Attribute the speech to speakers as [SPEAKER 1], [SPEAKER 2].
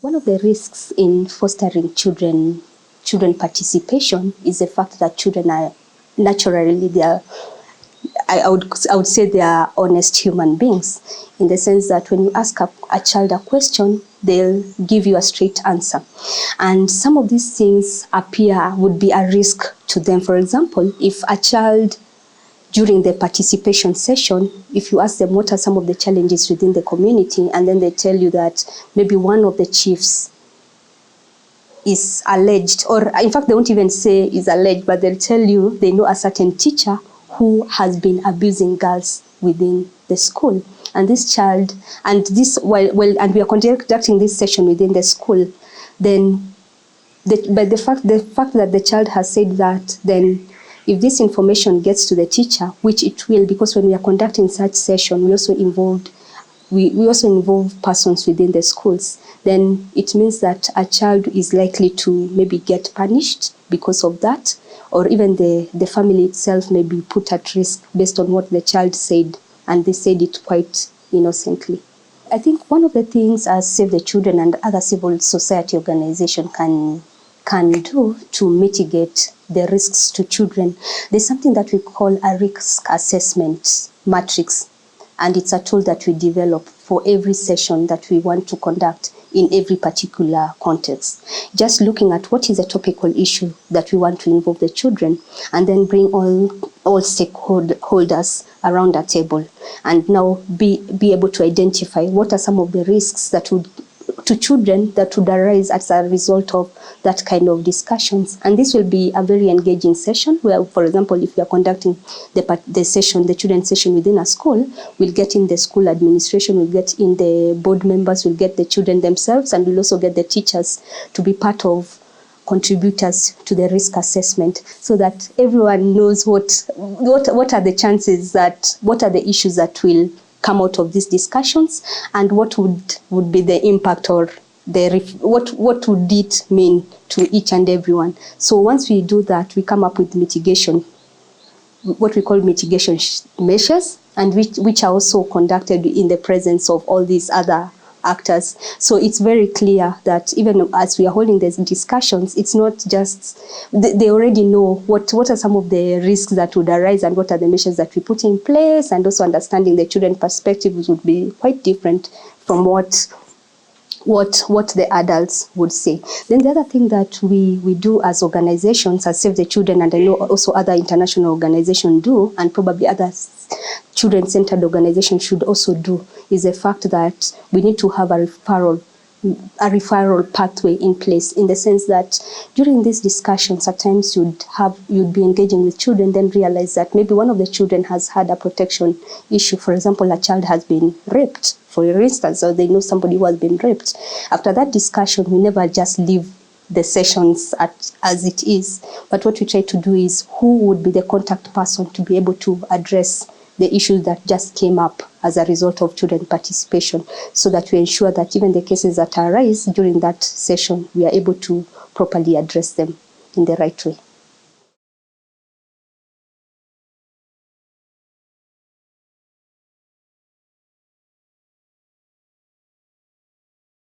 [SPEAKER 1] One of the risks in fostering children participation is the fact that children are naturally, I would say they are honest human beings, in the sense that when you ask a child a question, they'll give you a straight answer. And some of these things would be a risk to them. For example, if a child, during the participation session, if you ask them what are some of the challenges within the community, and then they tell you that maybe one of the chiefs is alleged, or in fact they won't even say is alleged, but they'll tell you they know a certain teacher who has been abusing girls within the school. And this child, and this, and we are conducting this session within the school, then the fact that the child has said that, then if this information gets to the teacher, which it will, because when we are conducting such session, we also involve persons within the schools, then it means that a child is likely to maybe get punished because of that, or even the family itself may be put at risk based on what the child said, and they said it quite innocently. I think one of the things as Save the Children and other civil society organizations can do to mitigate the risks to children, there's something that we call a risk assessment matrix. And it's a tool that we develop for every session that we want to conduct in every particular context. Just looking at what is a topical issue that we want to involve the children, and then bring all stakeholders around a table, and now be able to identify what are some of the risks to children that would arise as a result of that kind of discussions. And this will be a very engaging session where, for example, if we are conducting the children's session within a school, we'll get in the school administration, we'll get in the board members, we'll get the children themselves, and we'll also get the teachers to be part of contributors to the risk assessment, so that everyone knows what are the chances, that what are the issues that will come out of these discussions, and what would be the impact, or what would it mean to each and everyone. So once we do that, we come up with mitigation, what we call mitigation measures, and which are also conducted in the presence of all these other actors. So it's very clear that even as we are holding these discussions, it's not just, they already know what are some of the risks that would arise and what are the measures that we put in place, and also understanding the children's perspectives would be quite different from what the adults would say. Then the other thing that we do as organizations, as Save the Children, and I know also other international organizations do, and probably other children-centered organizations should also do, is the fact that we need to have a referral pathway in place, in the sense that during these discussions, at times you'd be engaging with children, then realize that maybe one of the children has had a protection issue. For example, a child has been raped, for instance, or they know somebody who has been raped. After that discussion, we never just leave the sessions as it is, but what we try to do is who would be the contact person to be able to address the issues that just came up as a result of children participation, so that we ensure that even the cases that arise during that session, we are able to properly address them in the right way.